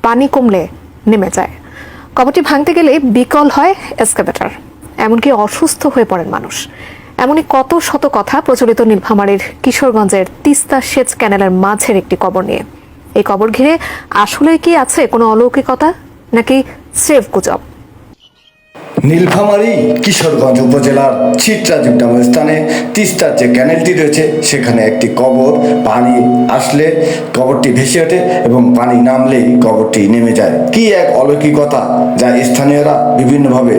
পানি কমলে নেমে যায়। কবরটি ভাঙতে গেলে বিকল হয় এক্সকাভেটর, এমনকি অসুস্থ হয়ে পড়েন মানুষ। এমনই কত শত কথা প্রচলিত নীলফামারীর কিশোরগঞ্জের তিস্তা সেচ ক্যানেলের মাঝের একটি কবর নিয়ে। এই কবর ঘিরে আসলে কি আছে কোনো অলৌকিকতা, নাকি স্রেফ গুজব? নীলফামারী কিশোরগঞ্জ উপজেলার ছিটরাজীব নামক স্থানে তিস্তার যে ক্যানেলটি রয়েছে সেখানে একটি কবর, পানি আসলে কবরটি ভেসে ওঠে এবং পানি নামলেই কবরটি নেমে যায়। কি এক অলৌকিকতা, যা স্থানীয়রা বিভিন্নভাবে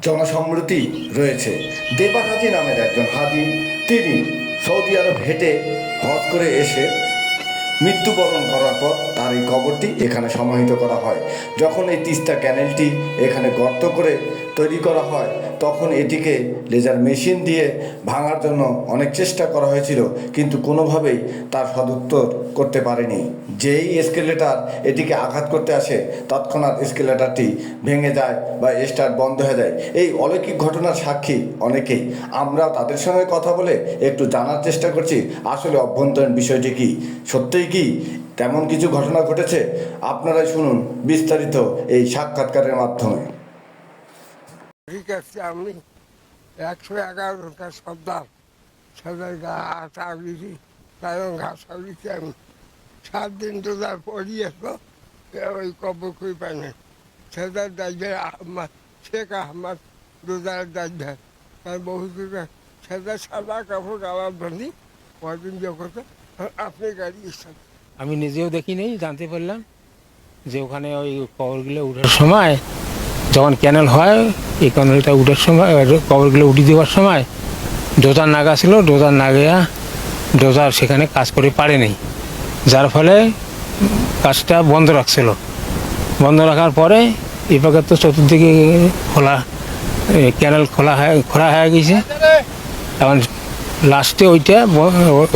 জনসম্মতি রয়েছে। দেবাক হাজি নামের একজন হাজি, তিনি সৌদি আরব হেঁটে হজ করে এসে মৃত্যুবরণ করার পর তার এই কবরটি এখানে সমাহিত করা হয়। যখন এই তিস্তা ক্যানেলটি এখানে গর্ত করে তৈরি করা হয়, তখন এটিকে লেজার মেশিন দিয়ে ভাঙার জন্য অনেক চেষ্টা করা হয়েছিল, কিন্তু কোনোভাবেই তার সদুত্তর করতে পারেনি। যেই এসকেলেটার এটিকে আঘাত করতে আসে, তৎক্ষণাৎ এসকেলেটারটি ভেঙে যায় বা স্টার্ট বন্ধ হয়ে যায়। এই অলৌকিক ঘটনার সাক্ষী অনেকেই। আমরা তাদের সঙ্গে কথা বলে একটু জানার চেষ্টা করছি আসলে অভ্যন্তরীণ বিষয়টি কি, সত্যিই কি তেমন কিছু ঘটনা ঘটেছে। আপনারাই শুনুন বিস্তারিত এই সাক্ষাৎকারের মাধ্যমে। ঠিক আছে, আমি 111টা সর্দার গা আটা দিছি, কারণ ঘাস দিচ্ছি। আমি 7 দিন রোজার পড়িয়েছো, ওই কবর খুঁজে পাই না। সেদার দায়িত্বে আহমদ, শেখ আহমদ রোজার দায়িত্বে বহু সেদার সাদা কাপড় গালার ধরি কদিন করতে আপনি গাড়ি ইচ্ছা। আমি নিজেও দেখিনি, জানতে পারলাম যে ওখানে ওই কবরগুলো উঠার সময়, যখন ক্যানেল হয় এই ক্যানেলটা উঠার সময়, কবরগুলো উঠে দেওয়ার সময় ডোজার নাগা ছিল, ডোজার নাগিয়া ডোজার সেখানে কাজ করে পারেনি, যার ফলে কাজটা বন্ধ রাখছিল। বন্ধ রাখার পরে এই পাকে তো চতুর্দিকে খোলা, ক্যানেল খোলা হয়ে গেছে। এখন লাস্টে ওইটা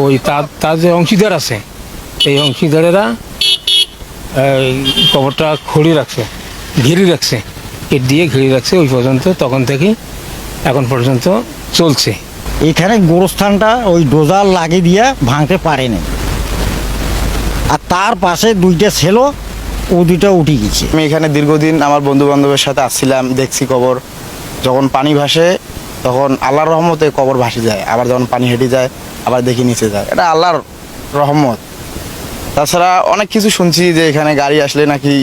ওই তার যে অংশীদার আছে, এই অংশীদারেরা কবরটা ঘিরে রাখছে, এর দিয়ে ঘিরে রাখছে ওই পর্যন্ত, তখন থেকে এখন পর্যন্ত চলছে। এখানে গোরস্থানটা ওই ডোজার লাগিয়ে দিয়ে ভাঙতে পারেনি, আর তার পাশে 2টা ছিল, ও 2টা উঠে গেছে। আমি এখানে দীর্ঘদিন আমার বন্ধু বান্ধবের সাথে আসছিলাম, দেখছি কবর যখন পানি ভাসে তখন আল্লাহর রহমতে কবর ভাসে যায়, আবার যখন পানি হেঁটে যায় আবার দেখি নিচে যায়, এটা আল্লাহর রহমত। তাছাড়া অনেক কিছু শুনছি যে এখানে গাড়ি আসলে নাকি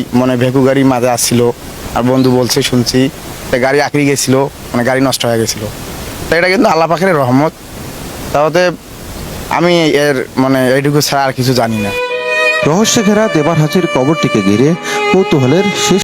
ভেকু গাড়ি মাঝে আসছিল, আর বন্ধু বলছে শুনছি গাড়ি আঁকড়ে গেছিলো, গাড়ি নষ্ট হয়ে গেছিলো। তো এটা কিন্তু আল্লাহ পাকের রহমত। তাহলে আমি এর এইটুকু ছাড়া আর কিছু জানি না। রহস্যে ঘেরা দেবার হাজির কবরটিকে ঘিরে কৌতূহলের শেষ